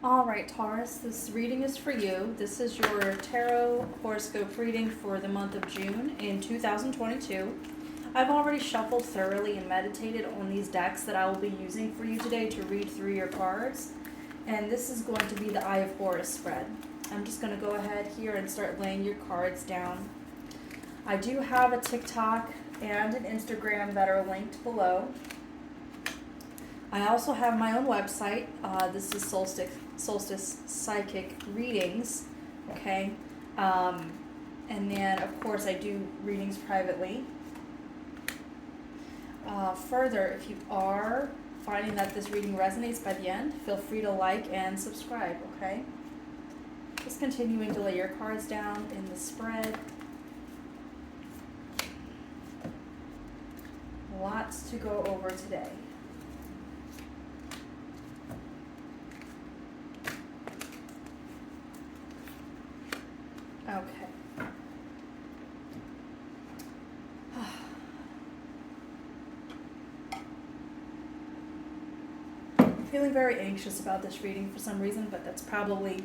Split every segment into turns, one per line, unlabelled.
All right, Taurus, this reading is for you. This is your tarot horoscope reading for the month of June in 2022. I've already shuffled thoroughly and meditated on these decks that I will be using for you today to read through your cards. And this is going to be the Eye of Horus spread. I'm just going to go ahead here and start laying your cards down. I do have a TikTok and an Instagram that are linked below. I also have my own website. This is Solstice Psychic Readings, okay? And then, of course, I do readings privately. Further, if you are finding that this reading resonates by the end, feel free to like and subscribe, okay? Just continuing to lay your cards down in the spread. Lots to go over today. Okay. I'm feeling very anxious about this reading for some reason, but that's probably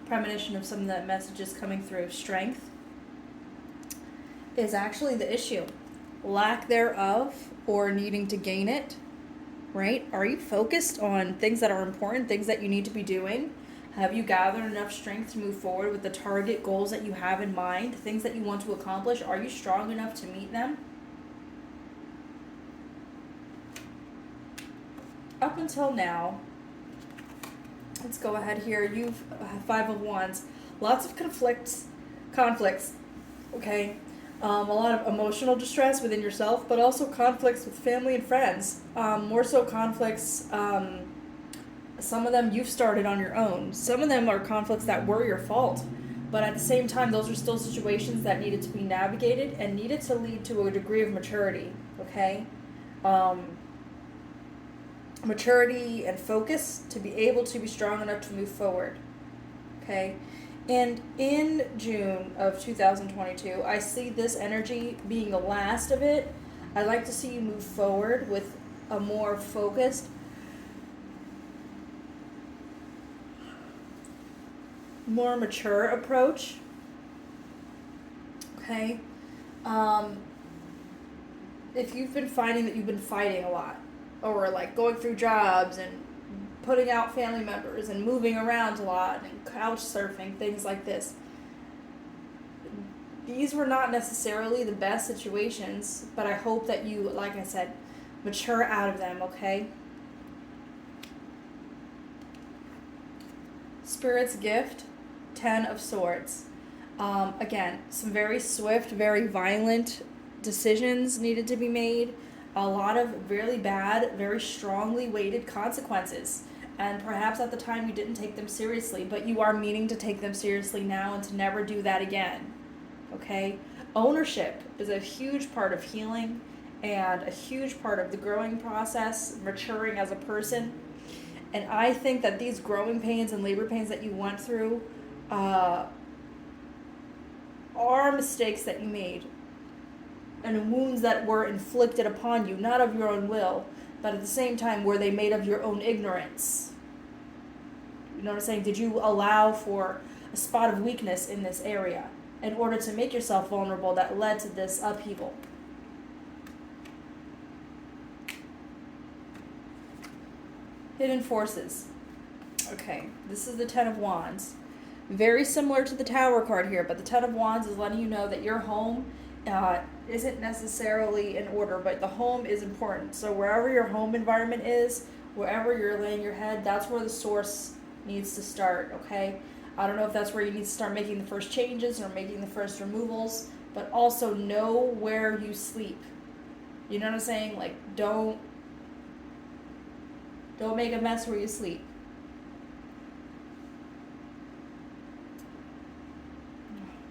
premonition of some of the messages coming through. Strength is actually the issue. Lack thereof or needing to gain it, right? Are you focused on things that are important, things that you need to be doing? Have you gathered enough strength to move forward with the target goals that you have in mind, things that you want to accomplish? Are you strong enough to meet them? Up until now, let's go ahead here. You've Five of Wands. Lots of conflicts, okay? A lot of emotional distress within yourself, but also conflicts with family and friends. More so conflicts, some of them you've started on your own. Some of them are conflicts that were your fault. But at the same time, those are still situations that needed to be navigated and needed to lead to a degree of maturity, okay? Maturity and focus to be able to be strong enough to move forward, okay? And in June of 2022, I see this energy being the last of it. I'd like to see you move forward with a more focused, more mature approach, okay? If you've been finding that you've been fighting a lot, or like going through jobs and putting out family members and moving around a lot and couch surfing, things like this, these were not necessarily the best situations, but I hope that you, like I said, mature out of them, okay? Spirit's gift, 10 of Swords. Again, some very swift, very violent decisions needed to be made. A lot of really bad, very strongly weighted consequences. And perhaps at the time you didn't take them seriously, but you are meaning to take them seriously now and to never do that again. Okay? Ownership is a huge part of healing and a huge part of the growing process, maturing as a person. And I think that these growing pains and labor pains that you went through are mistakes that you made and wounds that were inflicted upon you, not of your own will, but at the same time were they made of your own ignorance. You know what I'm saying? Did you allow for a spot of weakness in this area in order to make yourself vulnerable that led to this upheaval? Hidden forces. Okay, this is the 10 of Wands. Very similar to the Tower card here, but the 10 of Wands is letting you know that your home isn't necessarily in order, but the home is important. So wherever your home environment is, wherever you're laying your head, that's where the source needs to start, okay? I don't know if that's where you need to start making the first changes or making the first removals, but also know where you sleep. You know what I'm saying? Like, don't make a mess where you sleep.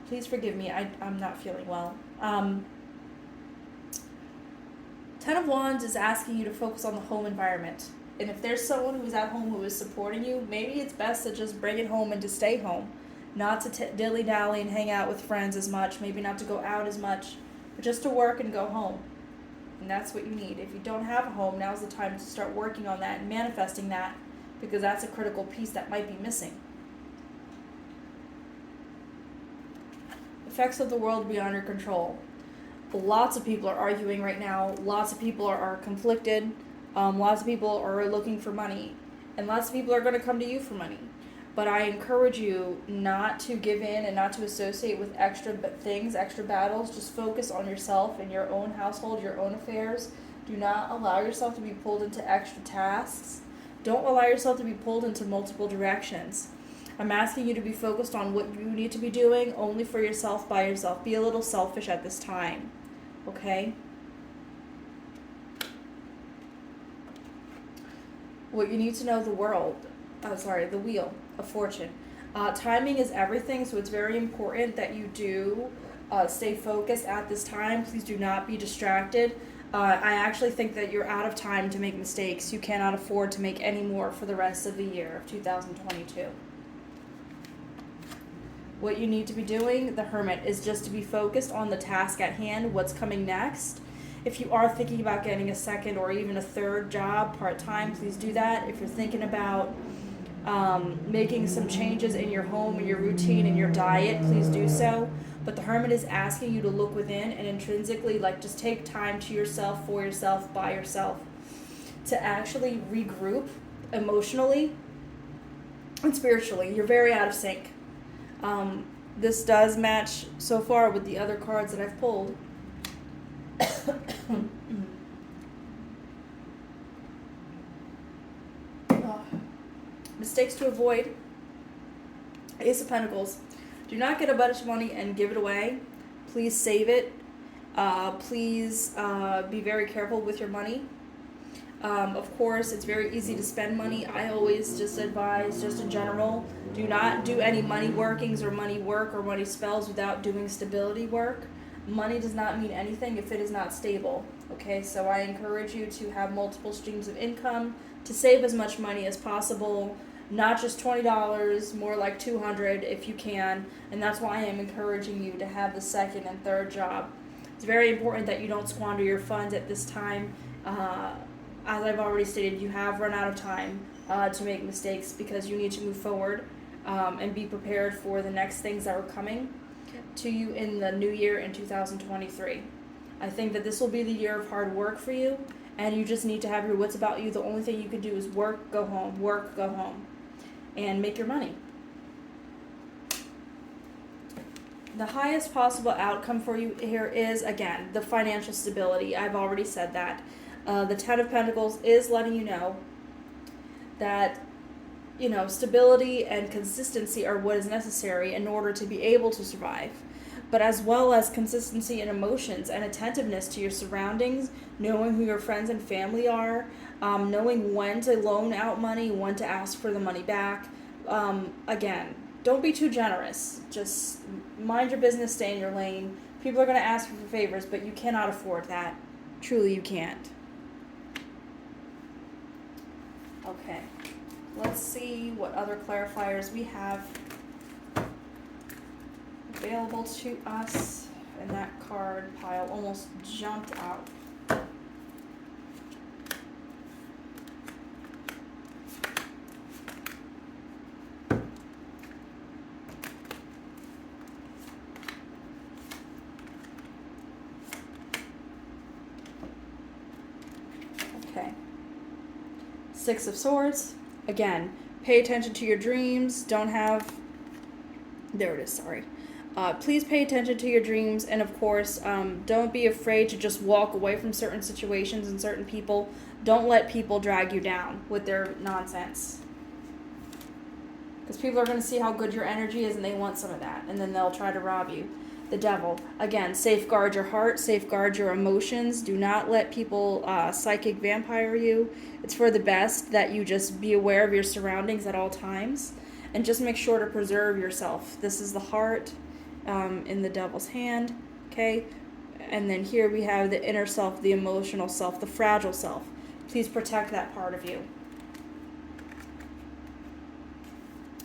Please forgive me, I'm not feeling well. 10 of Wands is asking you to focus on the home environment. And if there's someone who's at home who is supporting you, maybe it's best to just bring it home and to stay home. Not to dilly-dally and hang out with friends as much, maybe not to go out as much, but just to work and go home. And that's what you need. If you don't have a home, now's the time to start working on that and manifesting that. because that's a critical piece that might be missing. Effects of the world beyond your control. Lots of people are arguing right now. Lots of people are conflicted. Lots of people are looking for money. And lots of people are going to come to you for money. But I encourage you not to give in and not to associate with extra things, extra battles. Just focus on yourself and your own household, your own affairs. Do not allow yourself to be pulled into extra tasks. Don't allow yourself to be pulled into multiple directions. I'm asking you to be focused on what you need to be doing only for yourself, by yourself. Be a little selfish at this time, okay? What you need to know, the wheel of fortune. Timing is everything, so it's very important that you do stay focused at this time. Please do not be distracted. I actually think that you're out of time to make mistakes. You cannot afford to make any more for the rest of the year of 2022. What you need to be doing, the Hermit, is just to be focused on the task at hand, what's coming next. If you are thinking about getting a second or even a third job part-time, please do that. If you're thinking about making some changes in your home and your routine and your diet, please do so. But the Hermit is asking you to look within and intrinsically, just take time to yourself, for yourself, by yourself, to actually regroup emotionally and spiritually. You're very out of sync. This does match so far with the other cards that I've pulled. Mistakes to avoid. Ace of Pentacles. Do not get a bunch of money and give it away. Please save it. Please be very careful with your money. Of course, it's very easy to spend money. I always just advise, just in general, do not do any money workings or money work or money spells without doing stability work. Money does not mean anything if it is not stable. Okay, so I encourage you to have multiple streams of income, to save as much money as possible, not just $20, more like $200 if you can, and that's why I am encouraging you to have the second and third job. It's very important that you don't squander your funds at this time. As I've already stated, you have run out of time to make mistakes, because you need to move forward and be prepared for the next things that are coming to you in the new year in 2023. I think that this will be the year of hard work for you, and you just need to have your wits about you. The only thing you can do is work, go home, and make your money. The highest possible outcome for you here is, again, the financial stability. I've already said that. The Ten of Pentacles is letting you know that, stability and consistency are what is necessary in order to be able to survive. But as well as consistency in emotions and attentiveness to your surroundings, knowing who your friends and family are, knowing when to loan out money, when to ask for the money back. Again, don't be too generous. Just mind your business, stay in your lane. People are going to ask you for favors, but you cannot afford that. Truly, you can't. Okay, let's see what other clarifiers we have available to us. And that card pile almost jumped out. Okay. Six of Swords. Again, pay attention to your dreams. There it is, sorry. Please pay attention to your dreams, and of course, don't be afraid to just walk away from certain situations and certain people. Don't let people drag you down with their nonsense. Because people are going to see how good your energy is, and they want some of that, and then they'll try to rob you. The Devil. Again, safeguard your heart, safeguard your emotions. Do not let people psychic vampire you. It's for the best that you just be aware of your surroundings at all times, and just make sure to preserve yourself. This is the heart in the Devil's hand, okay? And then here we have the inner self, the emotional self, the fragile self. Please protect that part of you.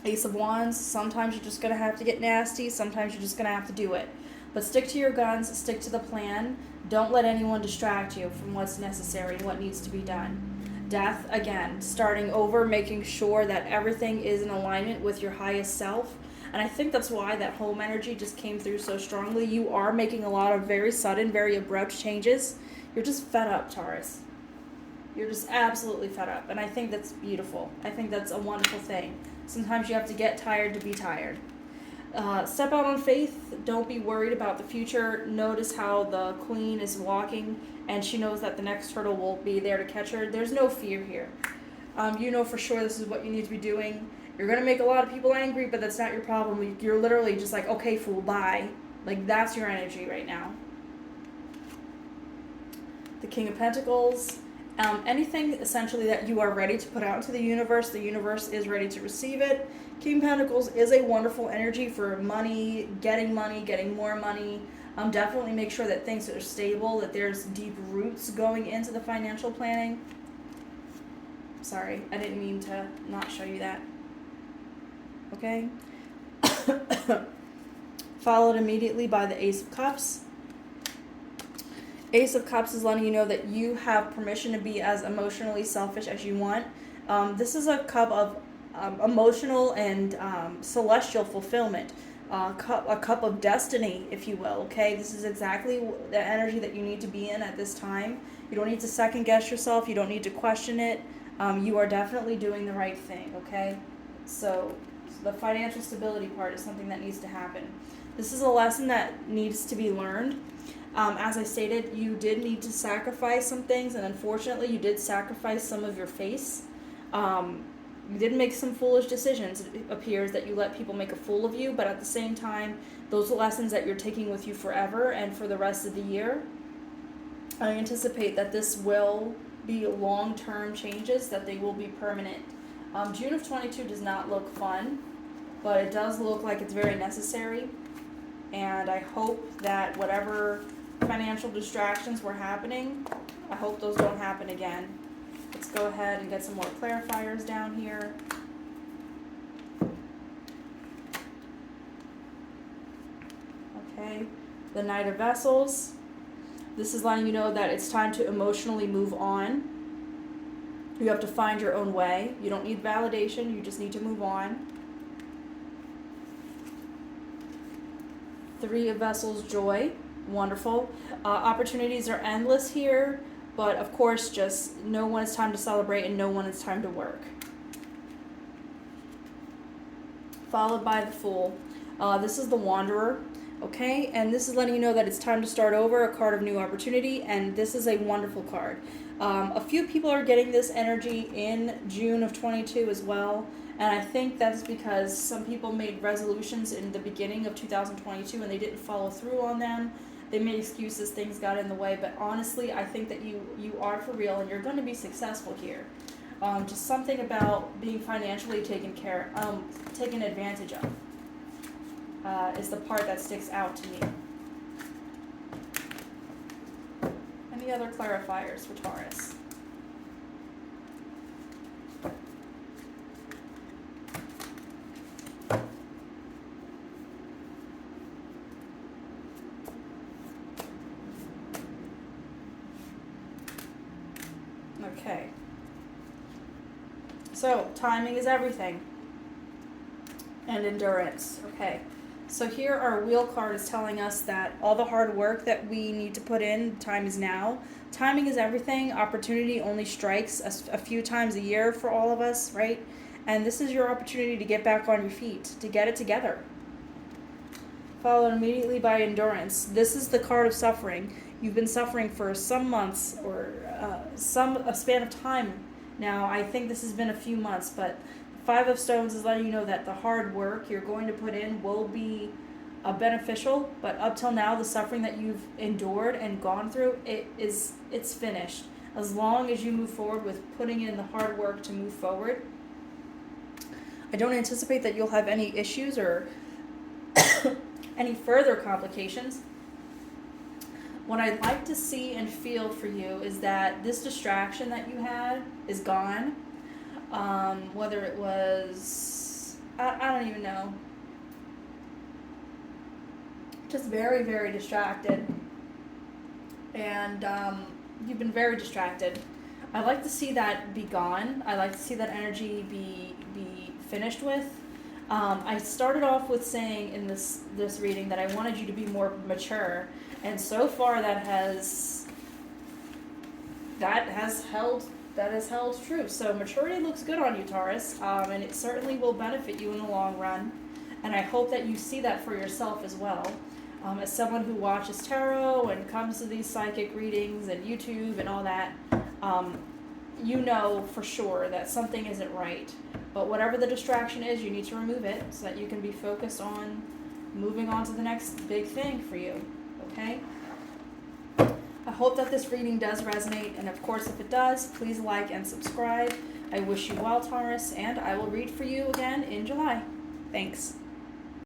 Ace of Wands. Sometimes you're just going to have to get nasty. Sometimes you're just going to have to do it. But stick to your guns. Stick to the plan. Don't let anyone distract you from what's necessary and what needs to be done. Death, again, starting over, making sure that everything is in alignment with your highest self. And I think that's why that home energy just came through so strongly. You are making a lot of very sudden, very abrupt changes. You're just fed up, Taurus. You're just absolutely fed up. And I think that's beautiful. I think that's a wonderful thing. Sometimes you have to get tired to be tired. Step out on faith. Don't be worried about the future. Notice how the queen is walking, and she knows that the next turtle will be there to catch her. There's no fear here. You know for sure this is what you need to be doing. You're going to make a lot of people angry, but that's not your problem. You're literally just like, okay, fool, bye. Like, that's your energy right now. The King of Pentacles. Anything essentially that you are ready to put out into the universe is ready to receive it. King of Pentacles is a wonderful energy for money, getting more money. Definitely make sure that things are stable, that there's deep roots going into the financial planning. Sorry, I didn't mean to not show you that. Okay. Followed immediately by the Ace of Cups. Ace of Cups is letting you know that you have permission to be as emotionally selfish as you want. This is a cup of emotional and celestial fulfillment. A cup of destiny, if you will, okay? This is exactly the energy that you need to be in at this time. You don't need to second guess yourself. You don't need to question it. You are definitely doing the right thing, okay? So the financial stability part is something that needs to happen. This is a lesson that needs to be learned. As I stated, you did need to sacrifice some things, and unfortunately you did sacrifice some of your face. You did make some foolish decisions. It appears that you let people make a fool of you, but at the same time, those are lessons that you're taking with you forever and for the rest of the year. I anticipate that this will be long-term changes, that they will be permanent. June of 22 does not look fun, but it does look like it's very necessary. And I hope that whatever financial distractions were happening, I hope those don't happen again. Let's go ahead and get some more clarifiers down here. Okay, the Knight of Vessels. This is letting you know that it's time to emotionally move on. You have to find your own way. You don't need validation, you just need to move on. Three of Vessels, joy. Wonderful. Opportunities are endless here, but of course, just know when it's time to celebrate and know when it's time to work. Followed by the Fool. This is the Wanderer, okay? And this is letting you know that it's time to start over, a card of new opportunity, and this is a wonderful card. A few people are getting this energy in June of 22 as well. And I think that's because some people made resolutions in the beginning of 2022 and they didn't follow through on them. They made excuses, things got in the way. But honestly, I think that you are for real and you're going to be successful here. Just something about being financially taken advantage of is the part that sticks out to me. Any other clarifiers for Taurus? Okay. So, timing is everything. And endurance. Okay. So here our wheel card is telling us that all the hard work that we need to put in, time is now. Timing is everything. Opportunity only strikes a few times a year for all of us, right? And this is your opportunity to get back on your feet, to get it together. Followed immediately by endurance. This is the card of suffering. You've been suffering for some months or a span of time now. I think this has been a few months, but Five of Stones is letting you know that the hard work you're going to put in will be beneficial, but up till now, the suffering that you've endured and gone through, it's finished. As long as you move forward with putting in the hard work to move forward, I don't anticipate that you'll have any issues or any further complications. What I'd like to see and feel for you is that this distraction that you had is gone. Whether it was, I don't even know. Just very, very distracted. And you've been very distracted. I like to see that be gone. I like to see that energy be finished with. I started off with saying in this reading that I wanted you to be more mature, and so far that has held true. So maturity looks good on you, Taurus, and it certainly will benefit you in the long run. And I hope that you see that for yourself as well. As someone who watches tarot and comes to these psychic readings and YouTube and all that, you know for sure that something isn't right. But whatever the distraction is, you need to remove it so that you can be focused on moving on to the next big thing for you. Okay? I hope that this reading does resonate, and of course, if it does, please like and subscribe. I wish you well, Taurus, and I will read for you again in July. Thanks.